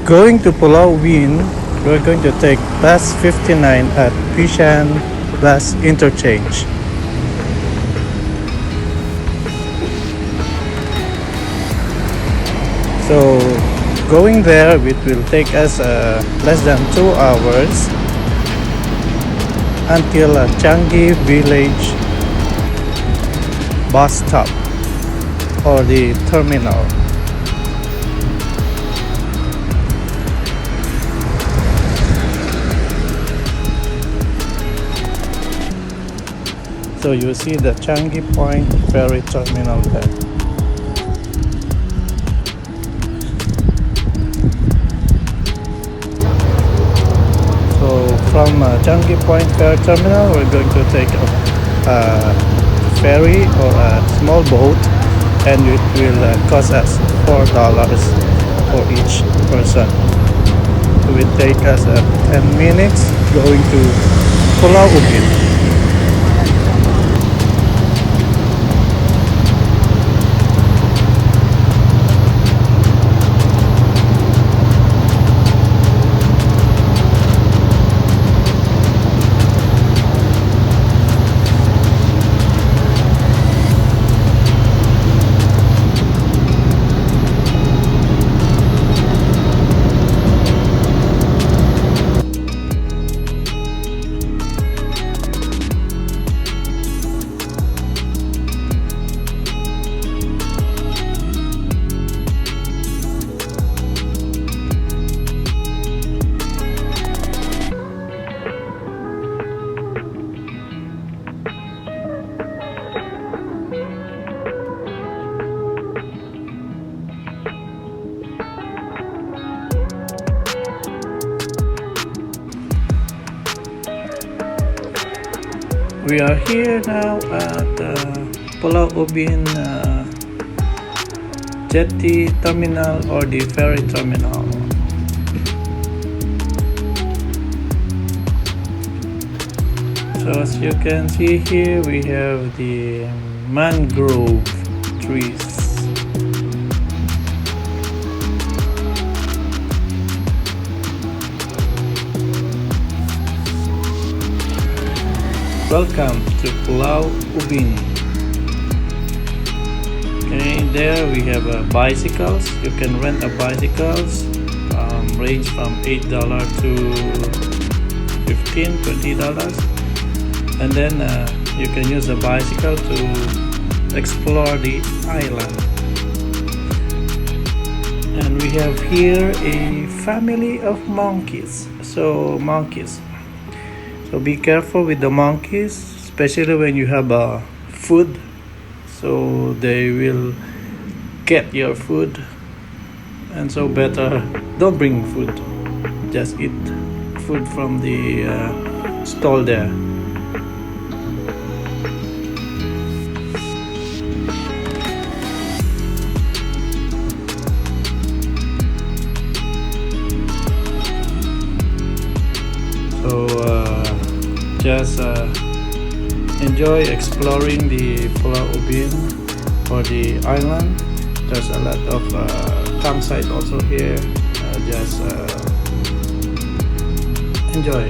Going to Pulau Ubin, we're going to take bus 59 at Pishan Bus Interchange. So going there, it will take us less than 2 hours until Changi Village bus stop or the terminal. So you see the Changi Point ferry terminal there. So from Changi Point ferry terminal, we're going to take a ferry or a small boat, and it will cost us $4 for each person. So it will take us 10 minutes going to Pulau Ubin. We are here now at Pulau Ubin jetty terminal or the ferry terminal. So as you can see here, we have the mangrove trees. Welcome to Pulau Ubin. Okay, there we have bicycles. You can rent a bicycles, range from $8 to $15-$20, and then you can use a bicycle to explore the island. And we have here a family of monkeys. So be careful with the monkeys, especially when you have food. So they will get your food, and so better don't bring food. Just eat food from the stall there. So just enjoy exploring the Pulau Ubin or the island. There's a lot of campsite also here. Just enjoy.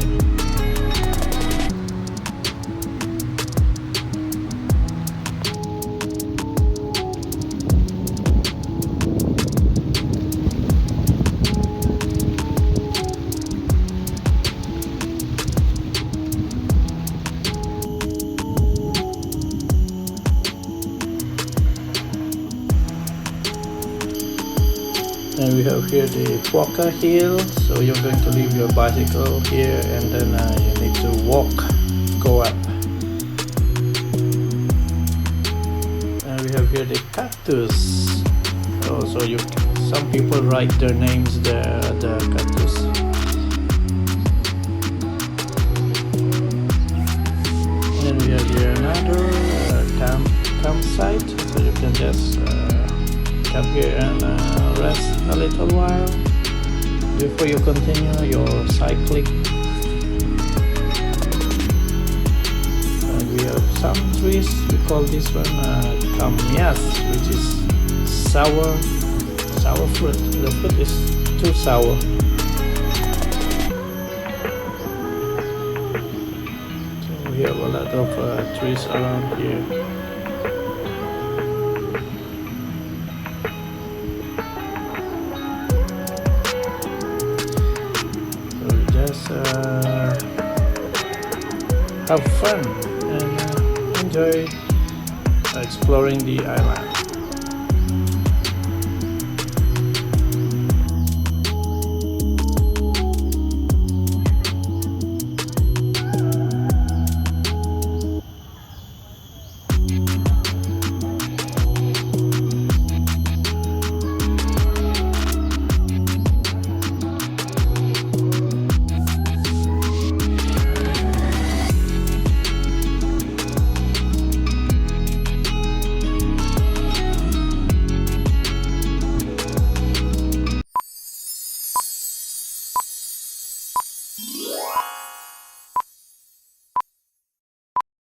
And we have here the Puaka Hill, so you're going to leave your bicycle here and then you need to go up. And we have here the cactus. So some people write their names there, the cactus. And we have here another campsite, so you can just come here and rest a little while before you continue your cycling. And we have some trees. We call this one kamias, which is sour fruit. The fruit is too sour. So we have a lot of trees around here. So just have fun and enjoy exploring the island.